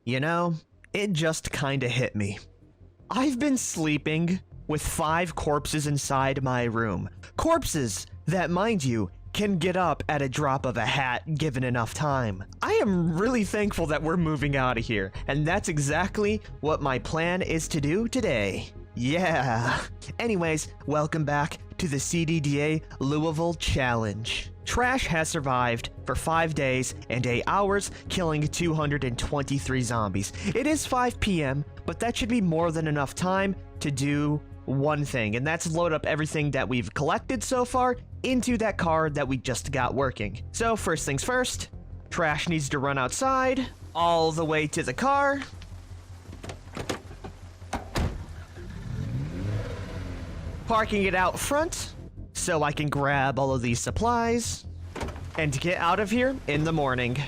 You know, it just kinda hit me. I've been sleeping with 5 corpses inside my room. Corpses that, mind you, can get up at a drop of a hat given enough time. I am really thankful that we're moving out of here, and that's exactly what my plan is to do today. Yeah. Anyways, welcome back to the CDDA Louisville Challenge. Trash has survived for 5 days and 8 hours, killing 223 zombies. It is 5 p.m., but that should be more than enough time to do one thing, and that's load up everything that we've collected so far into that car that we just got working. So first things first, trash needs to run outside, all the way to the car. Parking it out front, so I can grab all of these supplies, and get out of here in the morning.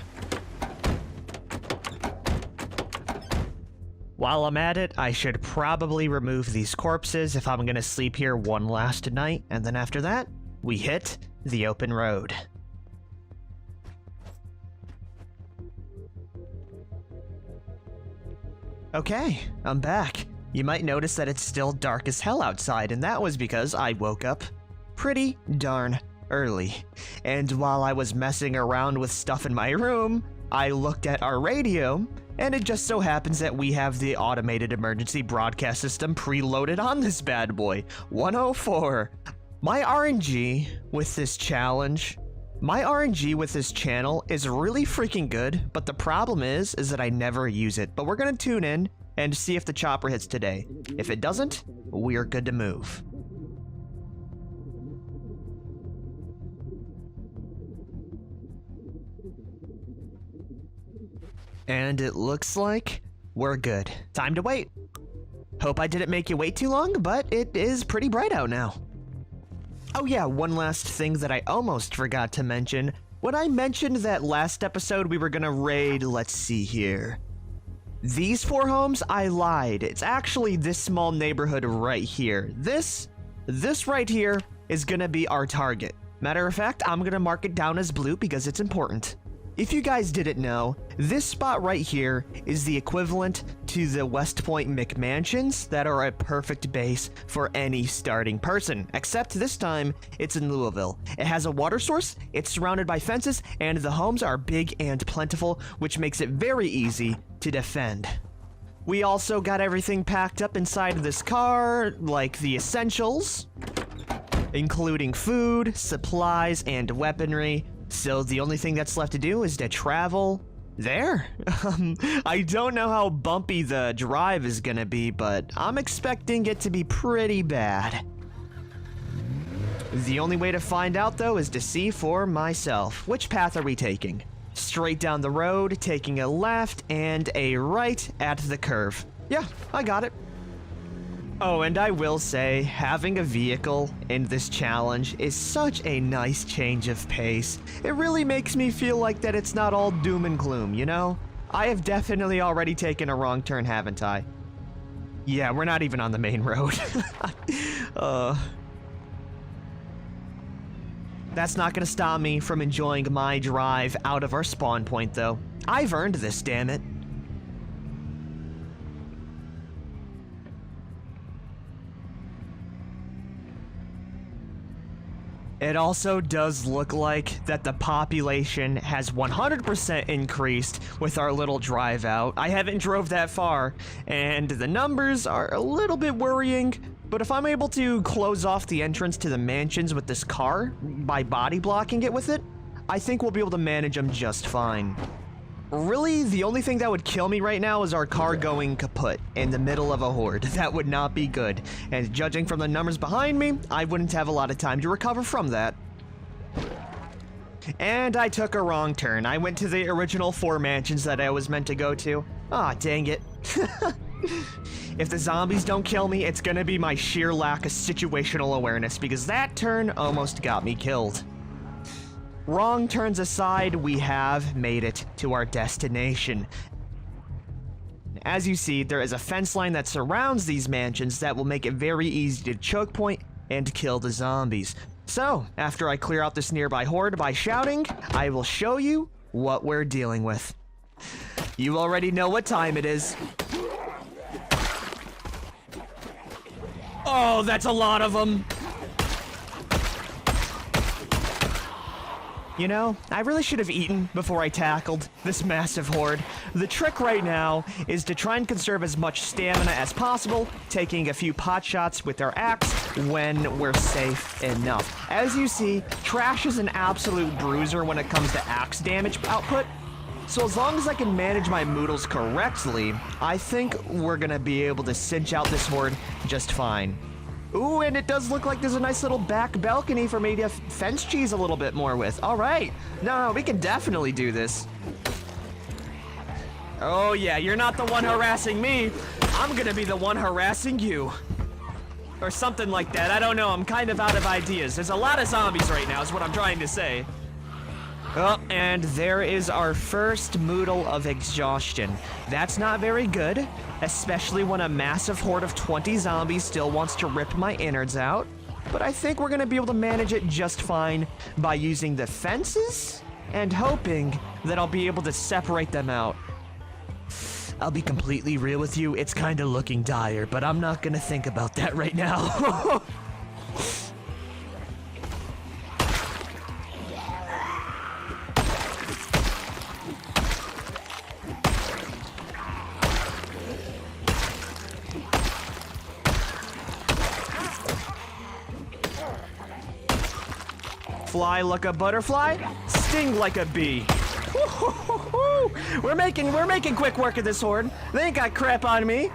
While I'm at it, I should probably remove these corpses if I'm gonna sleep here one last night, and then after that, we hit the open road. Okay, I'm back. You might notice that it's still dark as hell outside, and that was because I woke up pretty darn early. And while I was messing around with stuff in my room, I looked at our radio, and it just so happens that we have the automated emergency broadcast system preloaded on this bad boy. 104. My RNG with this challenge, my RNG with this channel is really freaking good, but the problem is that I never use it. But we're gonna tune in and see if the chopper hits today. If it doesn't, we're good to move. And it looks like we're good. Time to wait. Hope I didn't make you wait too long, but it is pretty bright out now. Oh yeah, one last thing that I almost forgot to mention. When I mentioned that last episode we were gonna raid, let's see here. These 4 homes, I lied. It's actually this small neighborhood right here. This right here is gonna be our target. Matter of fact, I'm gonna mark it down as blue because it's important. If you guys didn't know, this spot right here is the equivalent to the West Point McMansions that are a perfect base for any starting person, except this time it's in Louisville. It has a water source, it's surrounded by fences, and the homes are big and plentiful, which makes it very easy to defend. We also got everything packed up inside of this car, like the essentials, including food, supplies, and weaponry. So the only thing that's left to do is to travel there. I don't know how bumpy the drive is gonna be, but I'm expecting it to be pretty bad. The only way to find out, though, is to see for myself. Which path are we taking? Straight down the road, taking a left, and a right at the curve. Yeah, I got it. Oh, and I will say, having a vehicle in this challenge is such a nice change of pace. It really makes me feel like that it's not all doom and gloom, you know? I have definitely already taken a wrong turn, haven't I? Yeah, we're not even on the main road. That's not gonna stop me from enjoying my drive out of our spawn point, though. I've earned this, damn it. It also does look like that the population has 100% increased with our little drive out. I haven't drove that far, and the numbers are a little bit worrying, but if I'm able to close off the entrance to the mansions with this car by body blocking it with it, I think we'll be able to manage them just fine. Really, the only thing that would kill me right now is our car going kaput in the middle of a horde. That would not be good. And judging from the numbers behind me, I wouldn't have a lot of time to recover from that. And I took a wrong turn. I went to the original 4 mansions that I was meant to go to. Ah, dang it. If the zombies don't kill me, it's gonna be my sheer lack of situational awareness, because that turn almost got me killed. Wrong turns aside, we have made it to our destination. As you see, there is a fence line that surrounds these mansions that will make it very easy to choke point and kill the zombies. So, after I clear out this nearby horde by shouting, I will show you what we're dealing with. You already know what time it is. Oh, that's a lot of them. You know, I really should have eaten before I tackled this massive horde. The trick right now is to try and conserve as much stamina as possible, taking a few pot shots with our axe when we're safe enough. As you see, Trash is an absolute bruiser when it comes to axe damage output. So as long as I can manage my moodles correctly, I think we're gonna be able to cinch out this horde just fine. Ooh, and it does look like there's a nice little back balcony for me to fence cheese a little bit more with. All right. No, we can definitely do this. Oh, yeah, you're not the one harassing me. I'm gonna be the one harassing you. Or something like that. I don't know. I'm kind of out of ideas. There's a lot of zombies right now is what I'm trying to say. Oh, and there is our first moodle of exhaustion. That's not very good, especially when a massive horde of 20 zombies still wants to rip my innards out. But I think we're gonna be able to manage it just fine by using the fences and hoping that I'll be able to separate them out. I'll be completely real with you, it's kinda looking dire, but I'm not gonna think about that right now. Fly like a butterfly, sting like a bee. We're making quick work of this horde. They ain't got crap on me.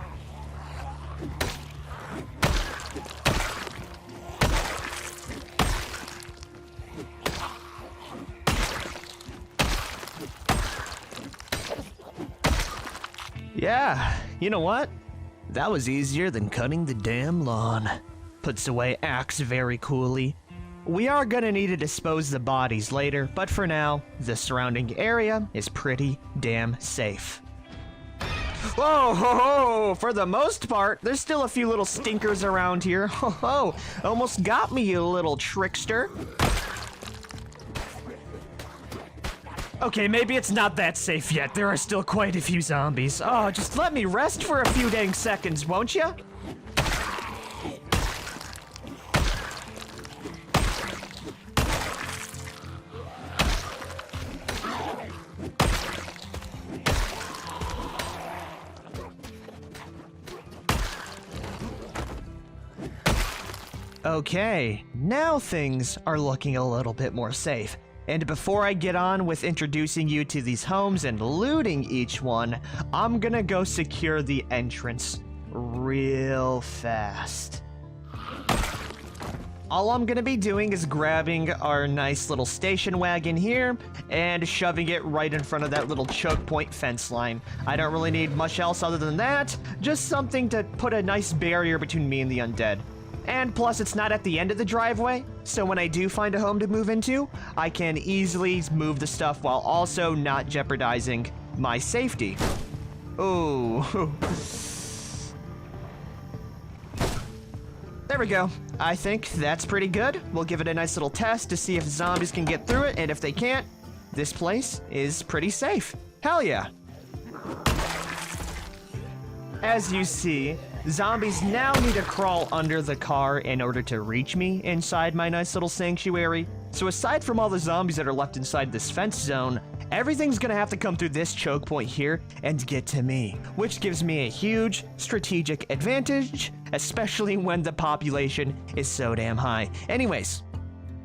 Yeah, you know what? That was easier than cutting the damn lawn. Puts away axe very coolly. We are gonna need to dispose the bodies later, but for now, the surrounding area is pretty damn safe. Whoa, ho, ho. For the most part, there's still a few little stinkers around here. Ho, ho. Almost got me, you little trickster. Okay, maybe it's not that safe yet. There are still quite a few zombies. Oh, just let me rest for a few dang seconds, won't ya? Okay, now things are looking a little bit more safe. And before I get on with introducing you to these homes and looting each one, I'm gonna go secure the entrance real fast. All I'm gonna be doing is grabbing our nice little station wagon here and shoving it right in front of that little choke point fence line. I don't really need much else other than that, just something to put a nice barrier between me and the undead. And plus, it's not at the end of the driveway, so when I do find a home to move into, I can easily move the stuff while also not jeopardizing my safety. Ooh. There we go. I think that's pretty good. We'll give it a nice little test to see if zombies can get through it, and if they can't, this place is pretty safe. Hell yeah. As you see, zombies now need to crawl under the car in order to reach me inside my nice little sanctuary. So aside from all the zombies that are left inside this fence zone, everything's gonna have to come through this choke point here and get to me, which gives me a huge strategic advantage, especially when the population is so damn high. Anyways,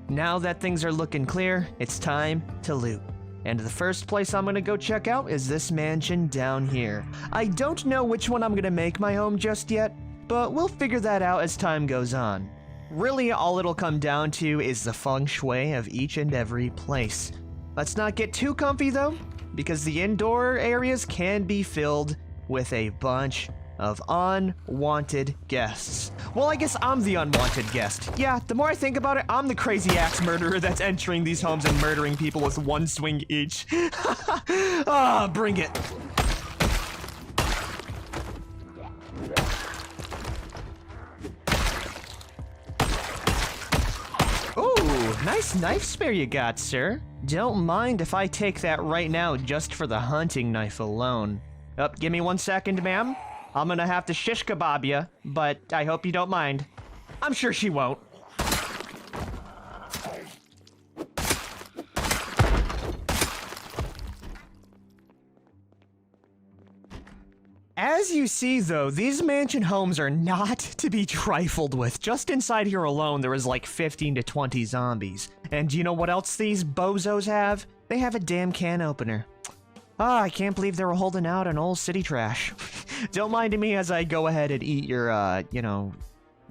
now that things are looking clear, it's time to loot. And the first place I'm gonna go check out is this mansion down here. I don't know which one I'm gonna make my home just yet, but we'll figure that out as time goes on. Really, all it'll come down to is the feng shui of each and every place. Let's not get too comfy though, because the indoor areas can be filled with a bunch of unwanted guests. Well, I guess I'm the unwanted guest. Yeah, the more I think about it, I'm the crazy axe murderer that's entering these homes and murdering people with one swing each. Ah, bring it. Ooh, nice knife spare you got, sir. Don't mind if I take that right now just for the hunting knife alone. Give me 1 second, ma'am. I'm gonna have to shish kebab ya, but I hope you don't mind. I'm sure she won't. As you see, though, these mansion homes are not to be trifled with. Just inside here alone, there is like 15 to 20 zombies. And do you know what else these bozos have? They have a damn can opener. Ah, I can't believe they were holding out on old city trash. Don't mind me as I go ahead and eat your,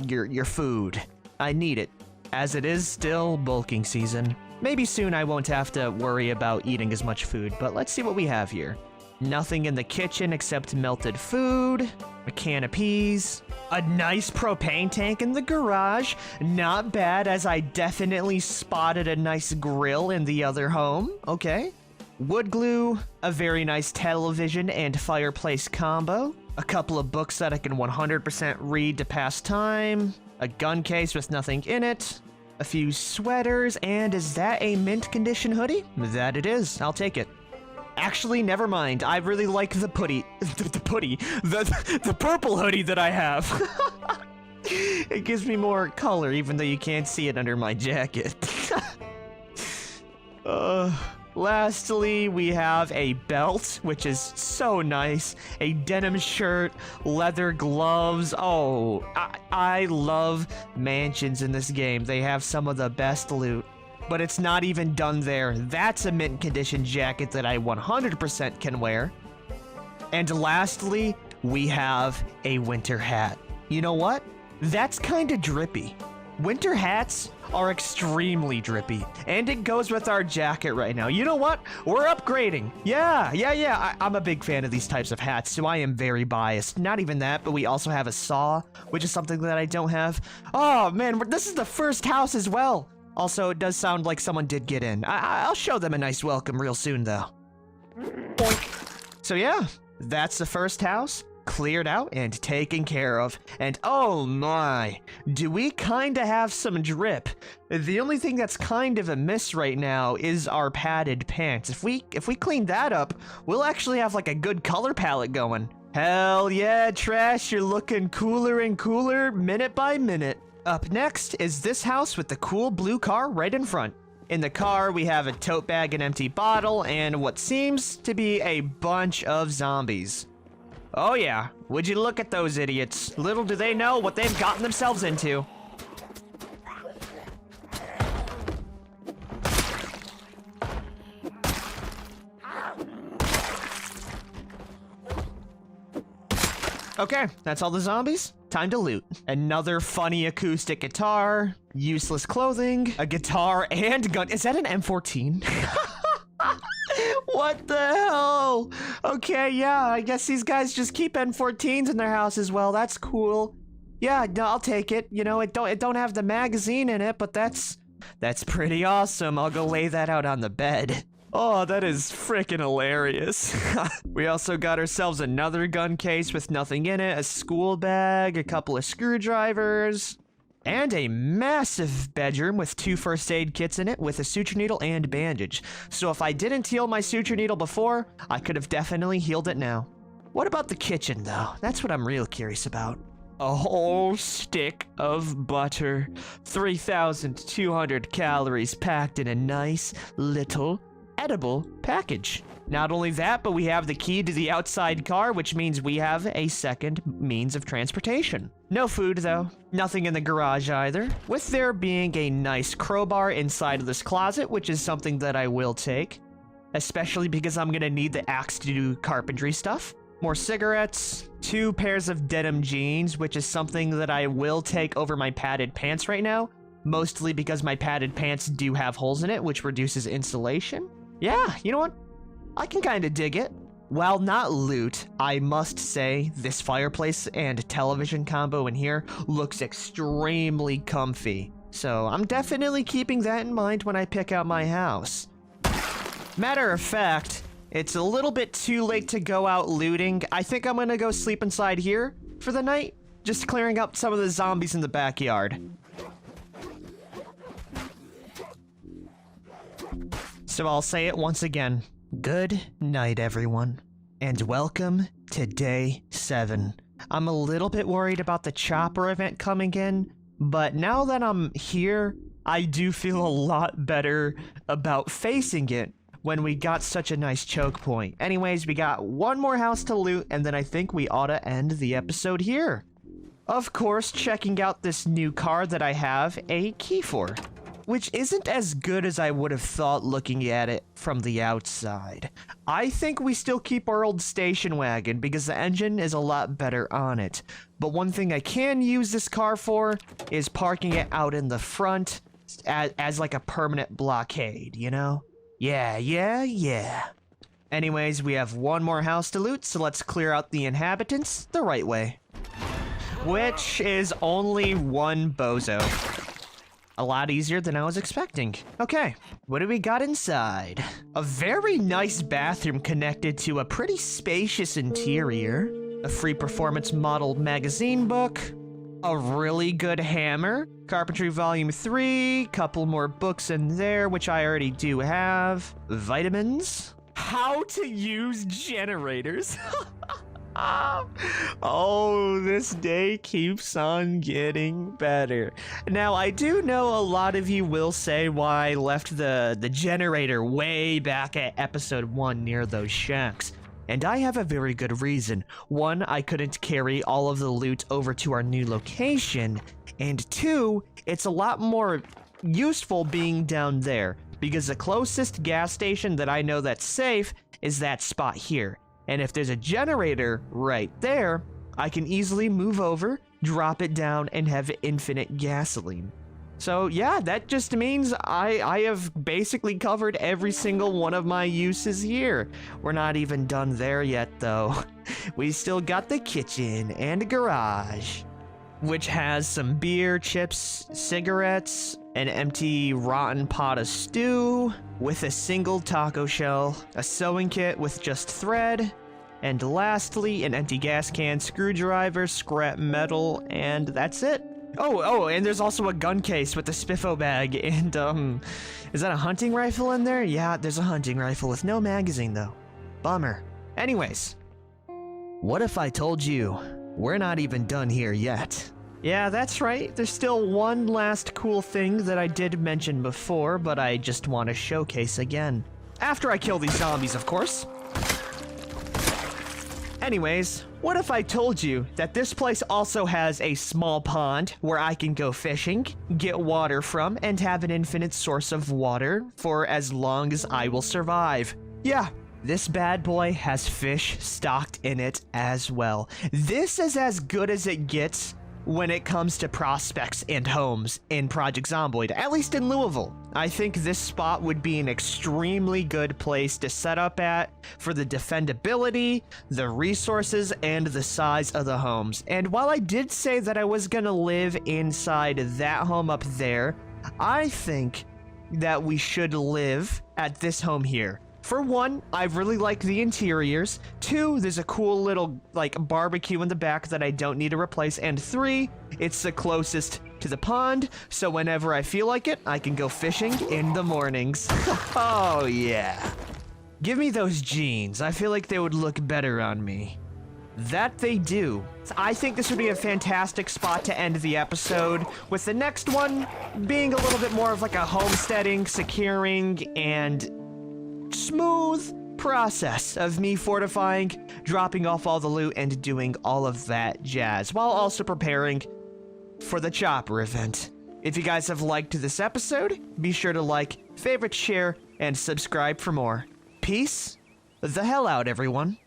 your food. I need it, as it is still bulking season. Maybe soon I won't have to worry about eating as much food, but let's see what we have here. Nothing in the kitchen except melted food, a can of peas, a nice propane tank in the garage. Not bad, as I definitely spotted a nice grill in the other home. Okay. Wood glue, a very nice television and fireplace combo, a couple of books that I can 100% read to pass time, a gun case with nothing in it, a few sweaters, and is that a mint condition hoodie? That it is. I'll take it. Actually, never mind. I really like the the purple hoodie that I have. It gives me more color, even though you can't see it under my jacket. Lastly, we have a belt, which is so nice. A denim shirt, leather gloves. Oh, I love mansions in this game. They have some of the best loot. But it's not even done there. That's a mint condition jacket that I 100% can wear. And lastly, we have a winter hat. You know what? That's kind of drippy. Winter hats are extremely drippy, and it goes with our jacket right now. You know what? We're upgrading. Yeah. I'm a big fan of these types of hats, so I am very biased. Not even that, but we also have a saw, which is something that I don't have. Oh man, this is the first house as well. Also, it does sound like someone did get in. I'll show them a nice welcome real soon, though. Boink. So yeah, that's the first house. Cleared out and taken care of. And oh my, do we kinda have some drip. The only thing that's kind of amiss right now is our padded pants. If we clean that up, we'll actually have like a good color palette going. Hell yeah, Trash, you're looking cooler and cooler minute by minute. Up next is this house with the cool blue car right in front. In the car, we have a tote bag, an empty bottle, and what seems to be a bunch of zombies. Oh yeah, would you look at those idiots? Little do they know what they've gotten themselves into. Okay, that's all the zombies. Time to loot. Another funny acoustic guitar, useless clothing, a guitar and gun. Is that an M14? What the hell? Okay, yeah, I guess these guys just keep M14s in their house as well. That's cool. Yeah, no, I'll take it. You know, it don't have the magazine in it, but that's pretty awesome. I'll go lay that out on the bed. Oh, that is freaking hilarious. We also got ourselves another gun case with nothing in it, a school bag, a couple of screwdrivers, and a massive bedroom with 2 first aid kits in it with a suture needle and bandage. So if I didn't heal my suture needle before, I could have definitely healed it now. What about the kitchen, though? That's what I'm real curious about. A whole stick of butter, 3,200 calories packed in a nice little edible package. Not only that, but we have the key to the outside car, which means we have a second means of transportation. No food, though. Nothing in the garage either. With there being a nice crowbar inside of this closet, which is something that I will take, especially because I'm gonna need the axe to do carpentry stuff. More cigarettes, 2 pairs of denim jeans, which is something that I will take over my padded pants right now, mostly because my padded pants do have holes in it, which reduces insulation. Yeah, you know what? I can kind of dig it. While not loot, I must say this fireplace and television combo in here looks extremely comfy. So I'm definitely keeping that in mind when I pick out my house. Matter of fact, it's a little bit too late to go out looting. I think I'm gonna go sleep inside here for the night, just clearing up some of the zombies in the backyard. So I'll say it once again. Good night, everyone. And welcome to day 7. I'm a little bit worried about the chopper event coming in, but now that I'm here, I do feel a lot better about facing it when we got such a nice choke point. Anyways, we got one more house to loot, and then I think we ought to end the episode here. Of course, checking out this new car that I have a key for, which isn't as good as I would have thought looking at it from the outside. I think we still keep our old station wagon because the engine is a lot better on it. But one thing I can use this car for is parking it out in the front as like a permanent blockade, you know? Yeah. Anyways, we have one more house to loot, so let's clear out the inhabitants the right way. Which is only one bozo. A lot easier than I was expecting. Okay, what do we got inside? A very nice bathroom connected to a pretty spacious interior. A free performance model magazine book. A really good hammer. Carpentry Volume 3. Couple more books in there, which I already do have. Vitamins. How to use generators. Oh, this day keeps on getting better. Now, I do know a lot of you will say why I left the generator way back at episode 1 near those shacks. And I have a very good reason. 1, I couldn't carry all of the loot over to our new location. And 2, it's a lot more useful being down there, because the closest gas station that I know that's safe is that spot here. And if there's a generator right there, I can easily move over, drop it down, and have infinite gasoline. So yeah, that just means I have basically covered every single one of my uses here. We're not even done there yet, though. We still got the kitchen and a garage, which has some beer, chips, cigarettes, an empty rotten pot of stew with a single taco shell, a sewing kit with just thread, and lastly, an empty gas can, screwdriver, scrap metal, and that's it. Oh, and there's also a gun case with a spiffo bag, and is that a hunting rifle in there? Yeah, there's a hunting rifle with no magazine though. Bummer. Anyways, what if I told you we're not even done here yet? Yeah, that's right. There's still one last cool thing that I did mention before, but I just want to showcase again. After I kill these zombies, of course. Anyways, what if I told you that this place also has a small pond where I can go fishing, get water from, and have an infinite source of water for as long as I will survive? Yeah, this bad boy has fish stocked in it as well. This is as good as it gets when it comes to prospects and homes in Project Zomboid, at least in Louisville. I think this spot would be an extremely good place to set up at for the defendability, the resources, and the size of the homes. And while I did say that I was gonna live inside that home up there, I think that we should live at this home here. For 1, I really like the interiors. 2, there's a cool little, like, barbecue in the back that I don't need to replace. And 3, it's the closest to the pond, so whenever I feel like it, I can go fishing in the mornings. Oh, yeah. Give me those jeans. I feel like they would look better on me. That they do. I think this would be a fantastic spot to end the episode, with the next one being a little bit more of like a homesteading, securing, and smooth process of me fortifying, dropping off all the loot, and doing all of that jazz, while also preparing for the chopper event. If you guys have liked this episode, be sure to like, favorite, share, and subscribe for more. Peace the hell out, everyone.